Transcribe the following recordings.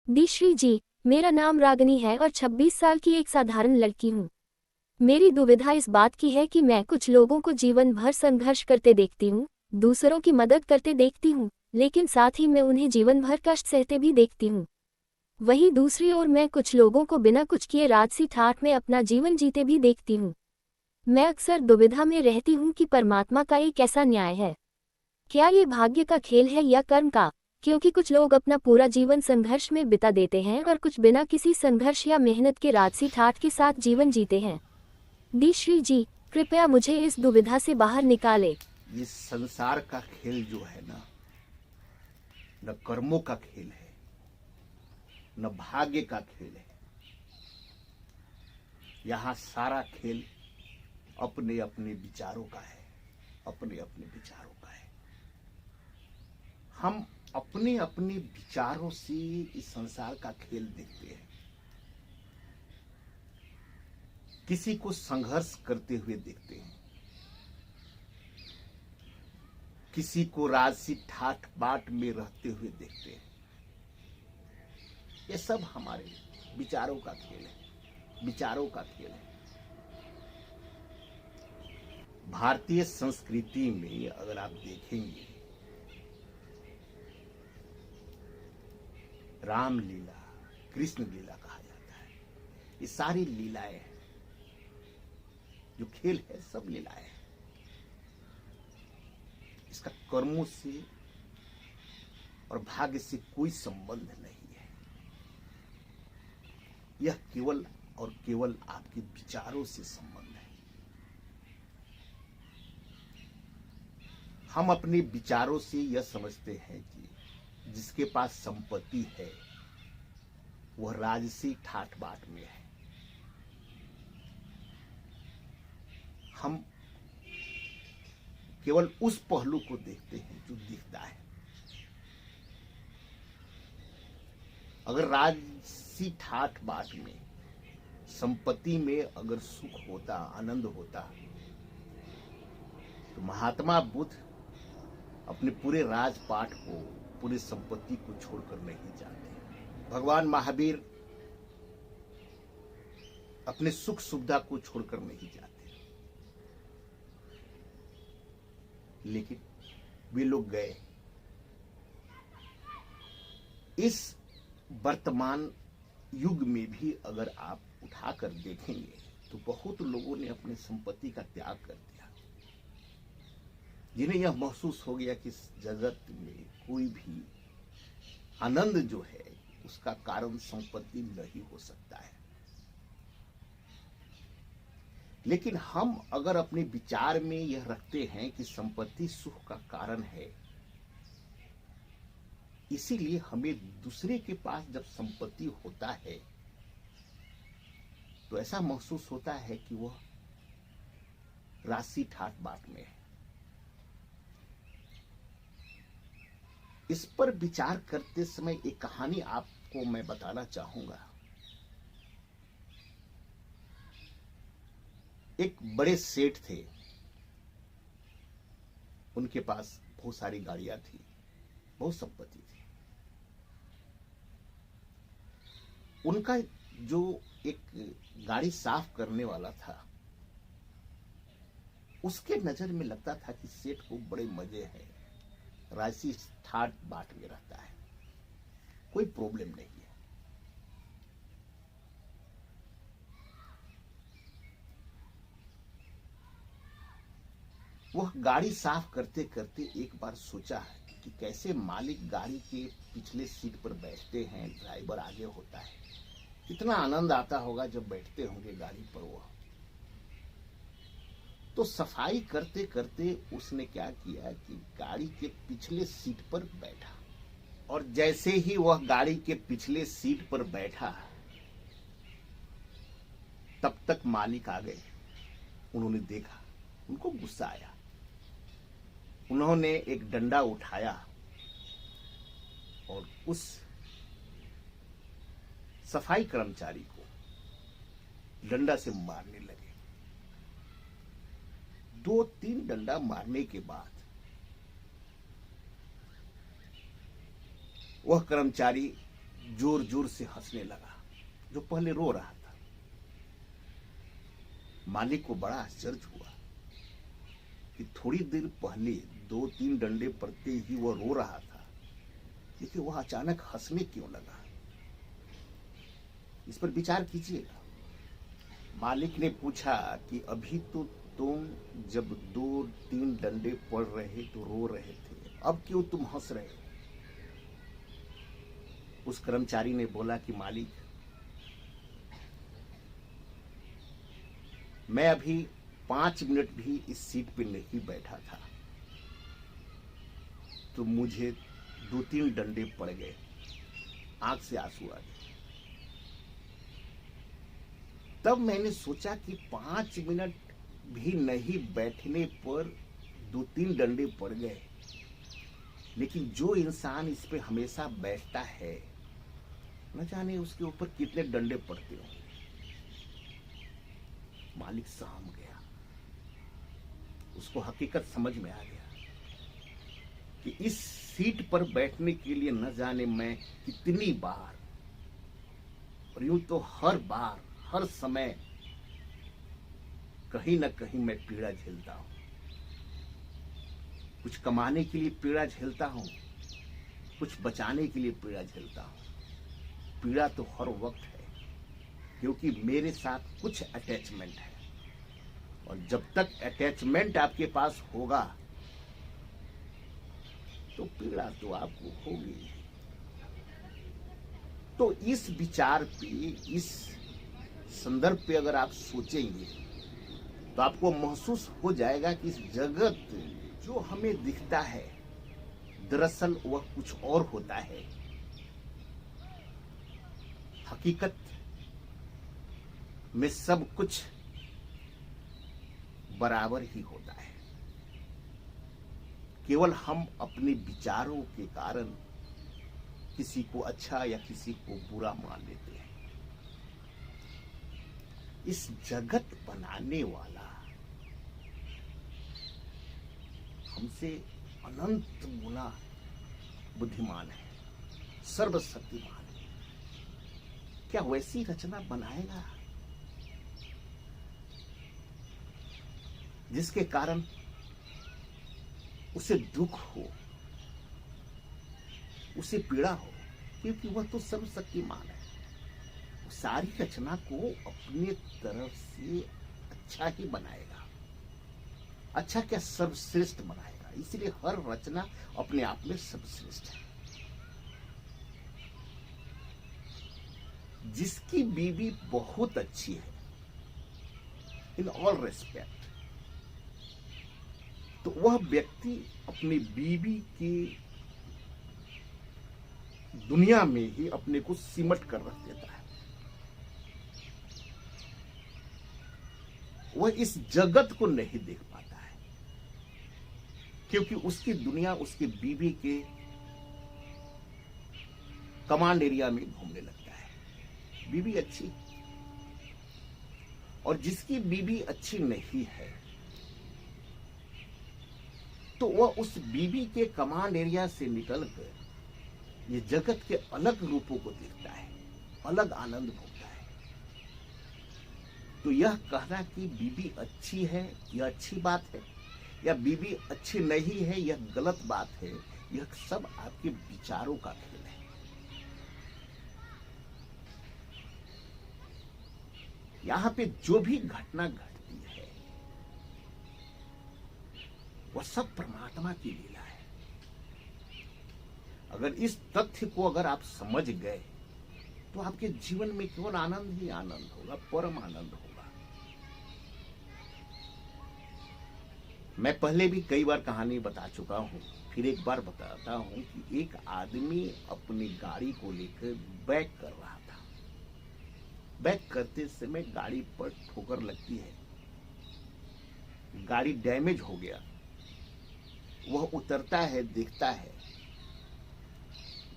दिश्री जी, मेरा नाम रागनी है और 26 साल की एक साधारण लड़की हूँ। मेरी दुविधा इस बात की है कि मैं कुछ लोगों को जीवन भर संघर्ष करते देखती हूँ, दूसरों की मदद करते देखती हूँ, लेकिन साथ ही मैं उन्हें जीवन भर कष्ट सहते भी देखती हूँ। वहीं दूसरी ओर मैं कुछ लोगों को बिना कुछ किए राजसी ठाठ में अपना जीवन जीते भी देखती हूँ। मैं अक्सर दुविधा में रहती हूँ कि परमात्मा का ये कैसा न्याय है। क्या ये भाग्य का खेल है या कर्म का? क्योंकि कुछ लोग अपना पूरा जीवन संघर्ष में बिता देते हैं और कुछ बिना किसी संघर्ष या मेहनत के राजसी ठाठ के साथ जीवन जीते हैं। दिश्री जी, कृपया मुझे इस दुविधा से बाहर निकालें। ये संसार का खेल जो है ना, न कर्मों का खेल है, न भाग्य का खेल है। यहाँ सारा खेल अपने अपने विचारों का है, अपने अपने विचारों का है। हम अपने अपने विचारों से इस संसार का खेल देखते हैं। किसी को संघर्ष करते हुए देखते हैं, किसी को राजसी ठाठ बाट में रहते हुए देखते हैं। ये सब हमारे विचारों का खेल है, विचारों का खेल है। भारतीय संस्कृति में अगर आप देखेंगे, रामलीला, कृष्ण लीला कहा जाता है। ये सारी लीलाएं हैं, जो खेल है सब लीलाएं हैं। इसका कर्मों से और भाग्य से कोई संबंध नहीं है। यह केवल और केवल आपके विचारों से संबंध है। हम अपने विचारों से यह समझते हैं कि जिसके पास संपत्ति है वह राजसी ठाठ बाट में है। हम केवल उस पहलू को देखते हैं जो दिखता है। अगर राजसी ठाठ बाट में, संपत्ति में अगर सुख होता, आनंद होता, तो महात्मा बुद्ध अपने पूरे राजपाट को, पूरी संपत्ति को छोड़कर नहीं जाते। भगवान महावीर अपने सुख सुविधा को छोड़कर नहीं जाते। लेकिन वे लोग गए। इस वर्तमान युग में भी अगर आप उठाकर देखेंगे तो बहुत लोगों ने अपनी संपत्ति का त्याग कर दिया, जिन्हें यह महसूस हो गया कि इस जगत में कोई भी आनंद जो है उसका कारण संपत्ति नहीं हो सकता है। लेकिन हम अगर अपने विचार में यह रखते हैं कि संपत्ति सुख का कारण है, इसीलिए हमें दूसरे के पास जब संपत्ति होता है तो ऐसा महसूस होता है कि वह राशि ठाट बाट में है। इस पर विचार करते समय एक कहानी आपको मैं बताना चाहूंगा। एक बड़े सेठ थे, उनके पास बहुत सारी गाड़ियां थी, बहुत संपत्ति थी। उनका जो एक गाड़ी साफ करने वाला था, उसके नजर में लगता था कि सेठ को बड़े मजे हैं, राशि ठाट बाट में रहता है, कोई प्रॉब्लम नहीं है। वह गाड़ी साफ करते करते एक बार सोचा है कि कैसे मालिक गाड़ी के पिछले सीट पर बैठते हैं, ड्राइवर आगे होता है, कितना आनंद आता होगा जब बैठते होंगे गाड़ी पर। वह तो सफाई करते करते उसने क्या किया कि गाड़ी के पिछले सीट पर बैठा, और जैसे ही वह गाड़ी के पिछले सीट पर बैठा तब तक मालिक आ गए। उन्होंने देखा, उनको गुस्सा आया। उन्होंने एक डंडा उठाया और उस सफाई कर्मचारी को डंडा से मारने लगे। 2-3 डंडा मारने के बाद वह कर्मचारी जोर जोर से हंसने लगा, जो पहले रो रहा था। मालिक को बड़ा आश्चर्य हुआ कि थोड़ी देर पहले 2-3 डंडे पड़ते ही वह रो रहा था, लेकिन वह अचानक हंसने क्यों लगा। इस पर विचार कीजिएगा। मालिक ने पूछा कि अभी तो तुम जब 2-3 डंडे पड़ रहे तो रो रहे थे, अब क्यों तुम हंस रहे हो? उस कर्मचारी ने बोला कि मालिक, मैं अभी 5 मिनट भी इस सीट पे नहीं बैठा था तो मुझे 2-3 डंडे पड़ गए, आंख से आंसू आ गए। तब मैंने सोचा कि 5 मिनट भी नहीं बैठने पर 2-3 डंडे पड़ गए, लेकिन जो इंसान इस पे हमेशा बैठता है, न जाने उसके ऊपर कितने डंडे पड़ते हो। मालिक सहम गया, उसको हकीकत समझ में आ गया कि इस सीट पर बैठने के लिए न जाने मैं कितनी बार, और यूं तो हर बार, हर समय कहीं न कहीं मैं पीड़ा झेलता हूं। कुछ कमाने के लिए पीड़ा झेलता हूं, कुछ बचाने के लिए पीड़ा झेलता हूं। पीड़ा तो हर वक्त है, क्योंकि मेरे साथ कुछ अटैचमेंट है, और जब तक अटैचमेंट आपके पास होगा तो पीड़ा तो आपको होगी। तो इस विचार पे, इस संदर्भ पे अगर आप सोचेंगे तो आपको महसूस हो जाएगा कि इस जगत जो हमें दिखता है, दरअसल वह कुछ और होता है। हकीकत में सब कुछ बराबर ही होता है, केवल हम अपने विचारों के कारण किसी को अच्छा या किसी को बुरा मान लेते हैं। इस जगत बनाने वाला हमसे अनंत गुना बुद्धिमान है, सर्वशक्तिमान है। क्या वैसी रचना बनाएगा जिसके कारण उसे दुख हो, उसे पीड़ा हो? क्योंकि वह तो सर्वशक्तिमान है, सारी रचना को अपने तरफ से अच्छा ही बनाएगा। अच्छा क्या, सर्वश्रेष्ठ बनाएगा। इसलिए हर रचना अपने आप में सर्वश्रेष्ठ है। जिसकी बीवी बहुत अच्छी है, इन ऑल रेस्पेक्ट, तो वह व्यक्ति अपनी बीवी की दुनिया में ही अपने को सिमट कर रख देता है। वह इस जगत को नहीं देख पाता है, क्योंकि उसकी दुनिया उसकी बीवी के कमांड एरिया में घूमने लगता है। बीवी अच्छी, और जिसकी बीवी अच्छी नहीं है तो वह उस बीवी के कमांड एरिया से निकलकर ये जगत के अलग रूपों को देखता है, अलग आनंद भोगता है। तो यह कहना कि बीवी अच्छी है यह अच्छी बात है, या बीवी अच्छी नहीं है यह गलत बात है, यह सब आपके विचारों का खेल है। यहां पे जो भी घटना घटती है वह सब परमात्मा की लीला है। अगर इस तथ्य को अगर आप समझ गए तो आपके जीवन में केवल आनंद ही आनंद होगा, परम आनंद होगा। मैं पहले भी कई बार कहानी बता चुका हूं, फिर एक बार बताता हूं कि एक आदमी अपनी गाड़ी को लेकर बैक कर रहा था। बैक करते समय गाड़ी पर ठोकर लगती है, गाड़ी डैमेज हो गया। वह उतरता है, देखता है,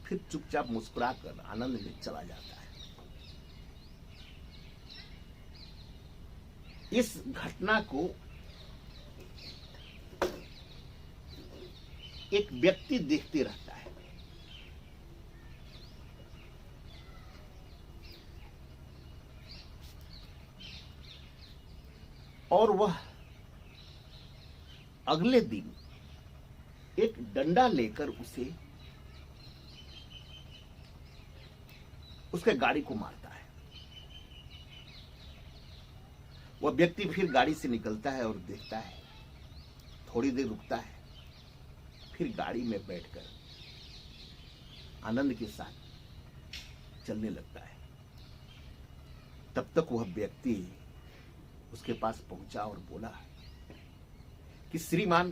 फिर चुपचाप मुस्कुराकर आनंद में चला जाता है। इस घटना को एक व्यक्ति देखते रहता है। और वह अगले दिन एक डंडा लेकर उसके गाड़ी को मारता है। वह व्यक्ति फिर गाड़ी से निकलता है और देखता है, थोड़ी देर रुकता है, फिर गाड़ी में बैठकर आनंद के साथ चलने लगता है। तब तक वह व्यक्ति उसके पास पहुंचा और बोला कि श्रीमान,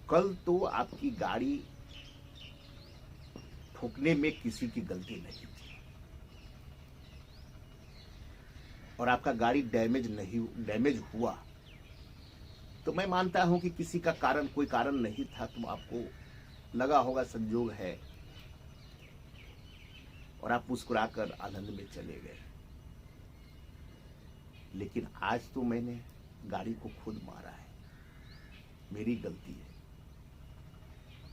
कल तो आपकी गाड़ी ठोकने में किसी की गलती नहीं थी और आपका गाड़ी डैमेज हुआ, तो मैं मानता हूं कि किसी का कोई कारण नहीं था, तो आपको लगा होगा संजोग है और आप मुस्कुराकर आनंद में चले गए। लेकिन आज तो मैंने गाड़ी को खुद मारा है, मेरी गलती है,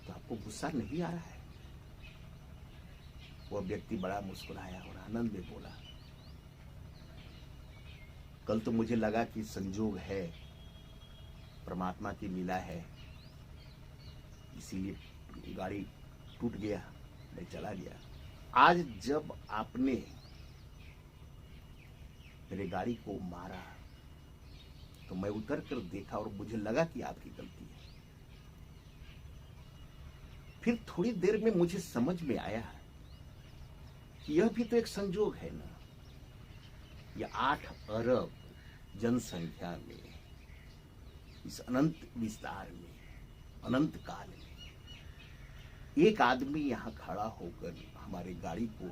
तो आपको गुस्सा नहीं आ रहा है? वह व्यक्ति बड़ा मुस्कुराया और आनंद में बोला, कल तो मुझे लगा कि संजोग है, परमात्मा की लीला है, इसीलिए गाड़ी टूट गया, मैं चला गया। आज जब आपने मेरे गाड़ी को मारा तो मैं उतर कर देखा और मुझे लगा कि आपकी गलती है। फिर थोड़ी देर में मुझे समझ में आया कि यह भी तो एक संजोग है ना। यह 8 अरब जनसंख्या में, इस अनंत विस्तार में, अनंत काल में एक आदमी यहां खड़ा होकर हमारी गाड़ी को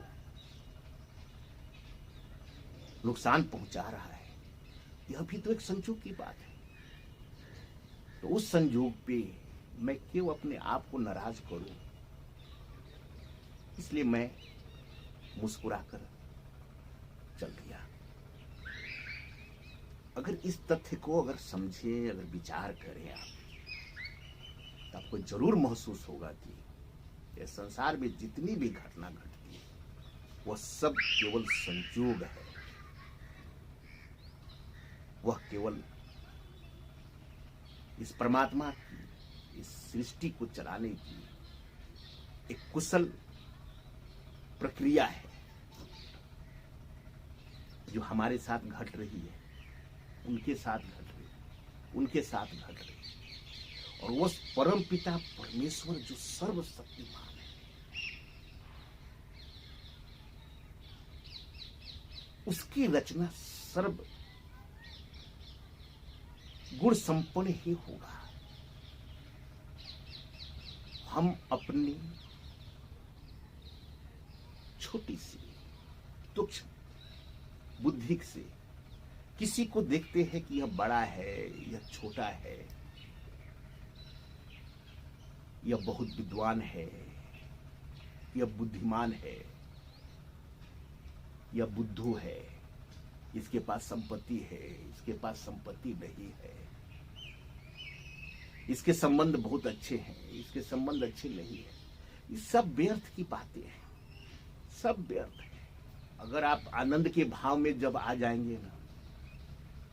नुकसान पहुंचा रहा है, यह भी तो एक संजोग की बात है। तो उस संजोग पे मैं क्यों अपने आप को नाराज करूं? इसलिए मैं मुस्कुराकर चल दिया। अगर इस तथ्य को समझे, अगर विचार करें आप, तो आपको जरूर महसूस होगा कि यह संसार में जितनी भी घटना घटती है वह सब केवल संयोग है, वह केवल इस परमात्मा की, इस सृष्टि को चलाने की एक कुशल प्रक्रिया है जो हमारे साथ घट रही है, उनके साथ घट रही है, उनके साथ घट रही है। और वो परम पिता परमेश्वर जो सर्वशक्तिमान है, उसकी रचना सर्व गुण संपन्न ही होगा। हम अपनी छोटी सी तुच्छ बुद्धि से किसी को देखते हैं कि यह बड़ा है, यह छोटा है, यह बहुत विद्वान है, यह बुद्धिमान है, यह बुद्धू है, इसके पास संपत्ति है, इसके पास संपत्ति नहीं है, इसके संबंध बहुत अच्छे हैं, इसके संबंध अच्छे नहीं है। ये सब व्यर्थ की बातें हैं, सब व्यर्थ है। अगर आप आनंद के भाव में जब आ जाएंगे ना,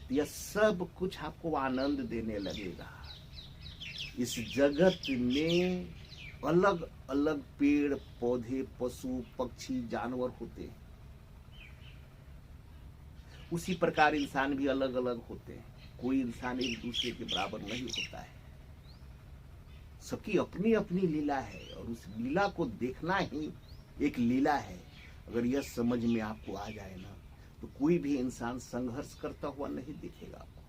तो यह सब कुछ आपको आनंद देने लगेगा। इस जगत में अलग अलग पेड़ पौधे, पशु पक्षी, जानवर होते हैं, उसी प्रकार इंसान भी अलग अलग होते हैं। कोई इंसान एक दूसरे के बराबर नहीं होता है। सबकी अपनी अपनी लीला है और उस लीला को देखना ही एक लीला है। अगर यह समझ में आपको आ जाए ना, तो कोई भी इंसान संघर्ष करता हुआ नहीं दिखेगा आपको।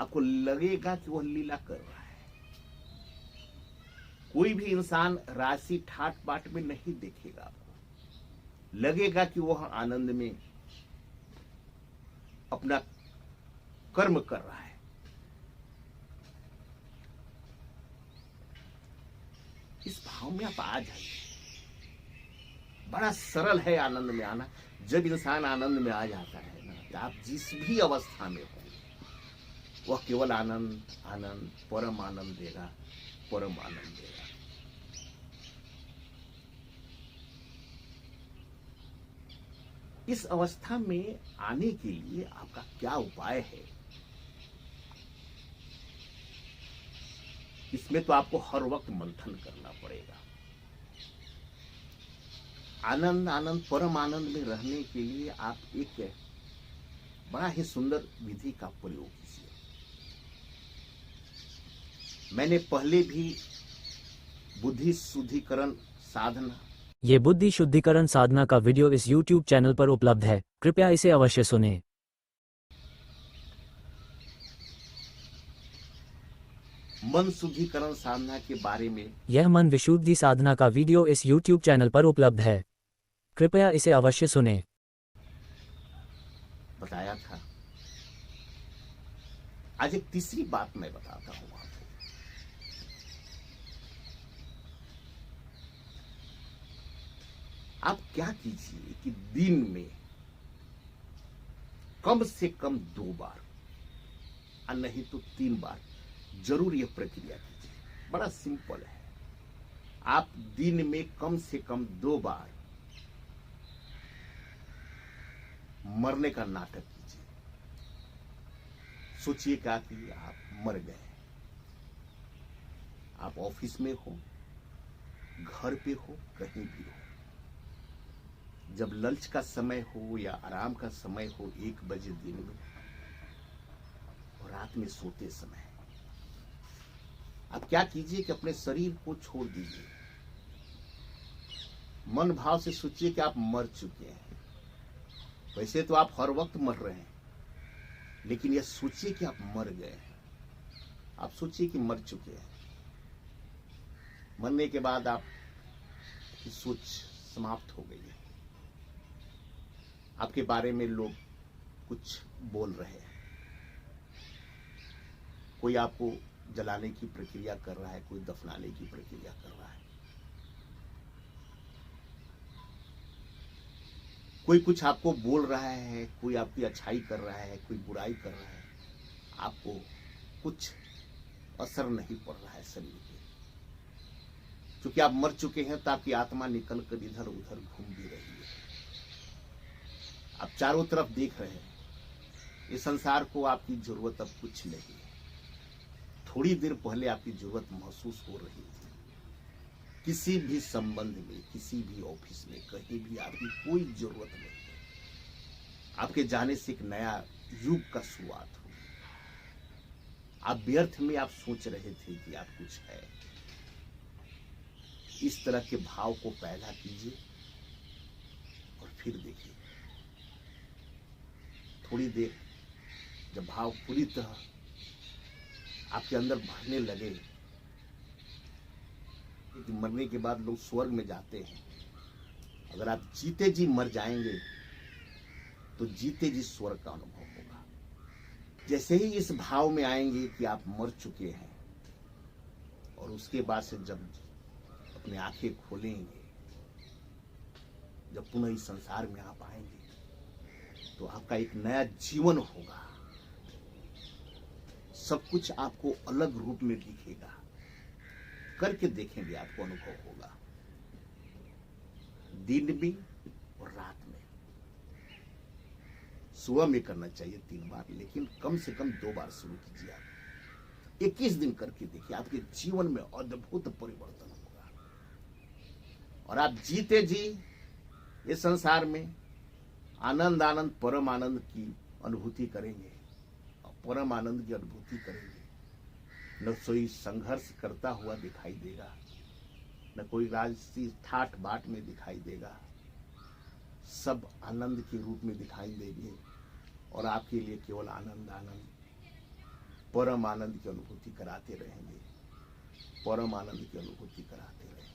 आपको लगेगा कि वह लीला कर रहा है। कोई भी इंसान राशि ठाट बाट में नहीं देखेगा आपको। लगेगा कि वह आनंद में अपना कर्म कर रहा है। इस भाव में आप आ जाइए। बड़ा सरल है आनंद में आना। जब इंसान आनंद में आ जाता है ना, तो आप जिस भी अवस्था में हो, वह केवल आनंद आनंद, परम आनंद देगा, परम आनंद देगा। इस अवस्था में आने के लिए आपका क्या उपाय है? इसमें तो आपको हर वक्त मंथन करना पड़ेगा। आनंद आनंद परम आनंद में रहने के लिए आप एक बड़ा ही सुंदर विधि का प्रयोग कीजिए। मैंने पहले भी बुद्धि शुद्धिकरण साधना, ये बुद्धि शुद्धिकरण साधना का वीडियो इस YouTube चैनल पर उपलब्ध है, कृपया इसे अवश्य सुनें। मन शुद्धिकरण साधना के बारे में यह मन विशुद्धि साधना का वीडियो इस YouTube चैनल पर उपलब्ध है, कृपया इसे अवश्य सुनें। बताया था। आज एक तीसरी बात मैं बताता हूं आपको। आप क्या कीजिए कि दिन में कम से कम 2 बार और नहीं तो 3 बार जरूर यह प्रक्रिया कीजिए। बड़ा सिंपल है। आप दिन में कम से कम 2 बार मरने का नाटक कीजिए। सोचिए क्या कि आप मर गए। आप ऑफिस में हो, घर पे हो, कहीं भी हो, जब लंच का समय हो या आराम का समय हो, 1 बजे दिन में और रात में सोते समय, आप क्या कीजिए कि अपने शरीर को छोड़ दीजिए। मन भाव से सोचिए कि आप मर चुके हैं। वैसे तो आप हर वक्त मर रहे हैं, लेकिन यह सोचिए कि आप मर गए हैं। आप सोचिए कि मर चुके हैं। मरने के बाद आप की सोच समाप्त हो गई है। आपके बारे में लोग कुछ बोल रहे हैं। कोई आपको जलाने की प्रक्रिया कर रहा है, कोई दफनाने की प्रक्रिया कर रहा है, कोई कुछ आपको बोल रहा है, कोई आपकी अच्छाई कर रहा है, कोई बुराई कर रहा है। आपको कुछ असर नहीं पड़ रहा है शरीर पे, क्योंकि आप मर चुके हैं। तो आपकी आत्मा निकल कर इधर उधर घूम भी रही है। आप चारों तरफ देख रहे हैं। इस संसार को आपकी जरूरत अब कुछ नहीं है। थोड़ी देर पहले आपकी जरूरत महसूस हो रही थी। किसी भी संबंध में, किसी भी ऑफिस में, कहीं भी आपकी कोई जरूरत नहीं है। आपके जाने से एक नया युग का शुरुआत हो। आप व्यर्थ में आप सोच रहे थे कि आप कुछ है। इस तरह के भाव को पैदा कीजिए और फिर देखिए, थोड़ी देर जब भाव पूरी तरह आपके अंदर भरने लगे कि मरने के बाद लोग स्वर्ग में जाते हैं। अगर आप जीते जी मर जाएंगे तो जीते जी स्वर्ग का अनुभव होगा। जैसे ही इस भाव में आएंगे कि आप मर चुके हैं, और उसके बाद से जब अपनी आंखें खोलेंगे, जब पुनः इस संसार में आप आएंगे, तो आपका एक नया जीवन होगा। सब कुछ आपको अलग रूप में दिखेगा। करके देखेंगे, आपको अनुभव होगा। दिन में और रात में। सुबह में करना चाहिए 3 बार, लेकिन कम से कम 2 बार शुरू कीजिए। आप 21 दिन करके देखिए, आपके जीवन में अद्भुत परिवर्तन होगा। और आप जीते जी इस संसार में आनंद आनंद परम आनंद की अनुभूति करेंगे। और परम आनंद की अनुभूति करेंगे, न कोई संघर्ष करता हुआ दिखाई देगा, न कोई राजसी ठाठ बाट में दिखाई देगा। सब आनंद के रूप में दिखाई देंगे और आपके लिए केवल आनंद आनंद परम आनंद की अनुभूति कराते रहेंगे। परम आनंद की अनुभूति कराते रहेंगे।